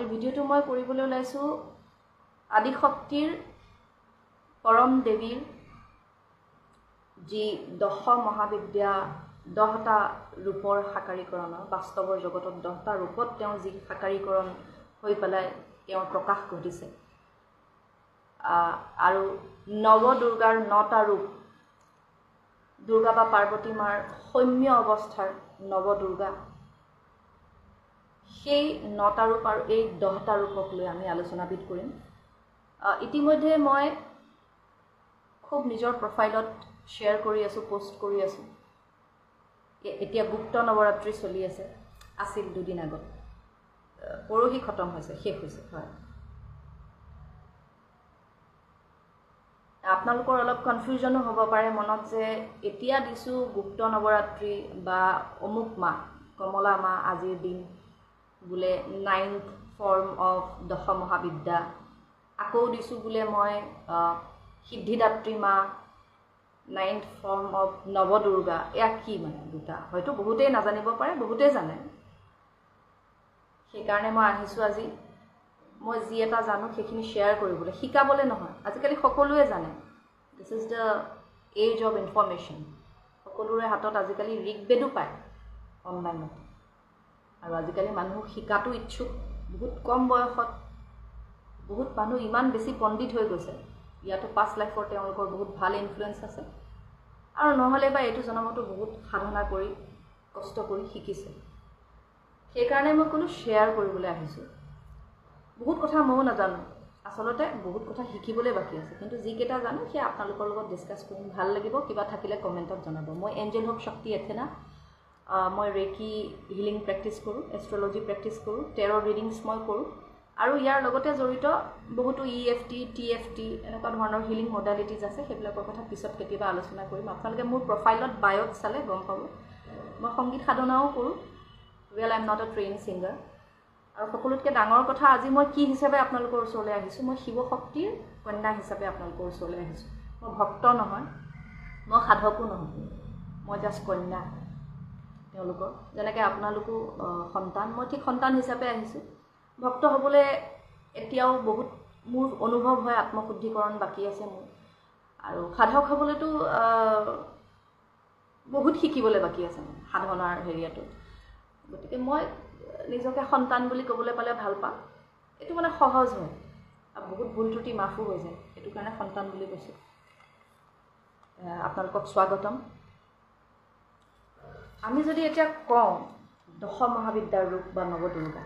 এই ভিডিওটো মই কৰিবলৈ ওলাইছো আদিশক্তিৰ পৰম দেৱীৰ যি 10 মহাবিদ্যা 10টা ৰূপৰ সাকাৰীকৰণৰ বাস্তৱৰ জগতত 10টা ৰূপত তেওঁ যি সাকাৰীকৰণ হৈ পেলাই তেওঁ প্ৰকাশ ঘটিছে আৰু নৱ দুৰ্গাৰ 9টা ৰূপ দুৰ্গা বা পাৰ্বতী মাৰ সৌম্য অৱস্থাৰ নৱ দুৰ্গা সেই 9টা ৰূপ আৰু এই 10টা ৰূপক লৈ আমি আলোচনাবিদ কৰিম ইতিমধ্যে মই খুব নিজৰ প্ৰফাইলত শ্বেয়াৰ কৰি আছো পোষ্ট কৰি আছো এতিয়া গুপ্ত নৱৰাত্ৰি চলি আছে আছিল দুদিন আগত পৰহি খতম হৈছে শেষ হৈছে হয় আপোনালোকৰ অলপ কনফিউজনো হ'ব পাৰে মনত যে এতিয়া দিছো গুপ্ত নৱৰাত্ৰি বা অমুক মাহ কমলা মাহ আজিৰ দিন বুলে 9th form of 10 মহাবিদ্যা আকৌ দিছো বুলে মই সিদ্ধিদাত্ৰী মা 9th form of নৱ দুৰ্গা এয়া কি মানে দুটা হয়তো বহুতেই নাজানিব পাৰে বহুতেই জানে সেই কাৰণে মই আহিছো আজি মই যি এটা জানো সেইখিনি শেয়াৰ কৰিবলৈ শিকাবলৈ নহয় আজিকালি সকলোৱে জানে this is the age of information সকলোৰে হাতত আজিকালি ঋগবেদো পায় অনলাইনত আৰু আজিকালি মানুহ শিকাটো ইচ্ছুক বহুত কম বয়সত বহুত মানুহ ইমান বেছি পণ্ডিত হৈ গৈছে ইয়াতো পাষ্ট লাইফৰ তেওঁলোকৰ বহুত ভাল ইনফ্লুৱেন্স আছে আৰু নহলে বা এইটো জনমতো বহুত সাধনা কৰি কষ্ট কৰি শিকিছে সেই কাৰণে মই কোনো শেয়াৰ কৰিবলৈ আহিছো বহুত কথা মই নাজানো আসলতে বহুত কথা শিকিবলৈ বাকি আছে কিন্তু যি কেটা জানো সে আপোনালোকৰ লগত ডিসকাস কৰিম ভাল লাগিব কিবা থাকিলে কমেন্টত জনাব মই এঞ্জেল হোপ শক্তি এথেনা মই ৰেকি হিলিং প্ৰেক্টিস কৰো এষ্ট্ৰোলজি প্ৰেক্টিস কৰো টেৰো ৰিডিংছ মই কৰো আৰু ইয়াৰ লগতে জড়িত বহুতো ইএফটি টিএফটি এনেকুৱা ধৰণৰ হিলিং মডালিটিজ আছে সেইবিলাকৰ কথা পিছত কেতিয়াবা আলোচনা কৰিম আপোনালোকে মোৰ প্ৰফাইলত বায়োত চালে গম পাব মই সংগীত সাধনাও কৰো well I am not a train singer আৰু সকলোতকৈ ডাঙৰ কথা আজি মই কি হিচাপে আপোনালোকৰ ওচৰলৈ আহিছো মই শিৱ শক্তিৰ কন্যা হিচাপে আপোনালোকৰ ওচৰলৈ আহিছো মই ভক্ত নহয় মই সাধকো নহয় মই জাস্ট কন্যা তেওঁলোকৰ যেনেকৈ আপোনালোকো সন্তান মই ঠিক সন্তান হিচাপে আহিছো ভক্ত হ'বলৈ এতিয়াও বহুত মোৰ অনুভৱ হয় আত্মশুদ্ধিকৰণ বাকি আছে মোৰ আৰু সাধক হ'বলৈতো বহুত শিকিবলৈ বাকি আছে সাধনাৰ হেৰিয়াটো গতিকে মই নিজকে সন্তান বুলি ক'বলৈ পালে ভাল পাম এটো মানে সহজ হয় আৰু বহুত ভুল ত্ৰুটি মাফু হৈ যায় এটো কাৰণে সন্তান বুলি কৈছো আপোনালোকক স্বাগতম আমি যদি এতিয়া কওঁ 10 মহাবিদ্যাৰ ৰূপ বা নৱ দুৰ্গা